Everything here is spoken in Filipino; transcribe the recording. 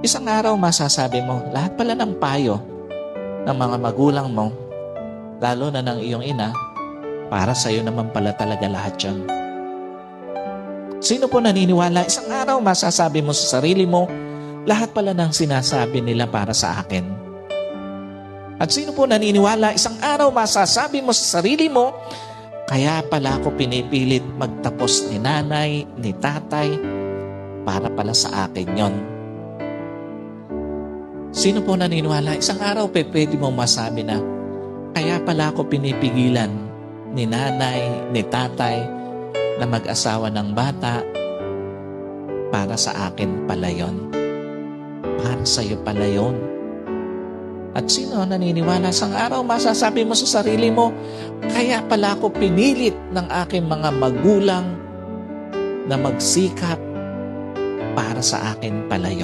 Isang araw masasabi mo, lahat pala ng payo ng mga magulang mo, lalo na ng iyong ina, para sa'yo naman pala talaga lahat yan. Sino po naniniwala? Isang araw masasabi mo sa sarili mo, lahat pala ng sinasabi nila para sa akin. At sino po naniniwala? Isang araw masasabi mo sa sarili mo, kaya pala ako pinipilit magtapos ni nanay, ni tatay, para pala sa akin yon. Sino po naniniwala? Isang araw pwede mo masabi na, kaya pala ako pinipigilan ni nanay, ni tatay, na mag-asawa ng bata, para sa akin pala yon. Para sa'yo pala yon. At sino naniniwala? Isang araw masasabi mo sa sarili mo, kaya pala ako pinilit ng aking mga magulang na magsikap, para sa akin pala yon.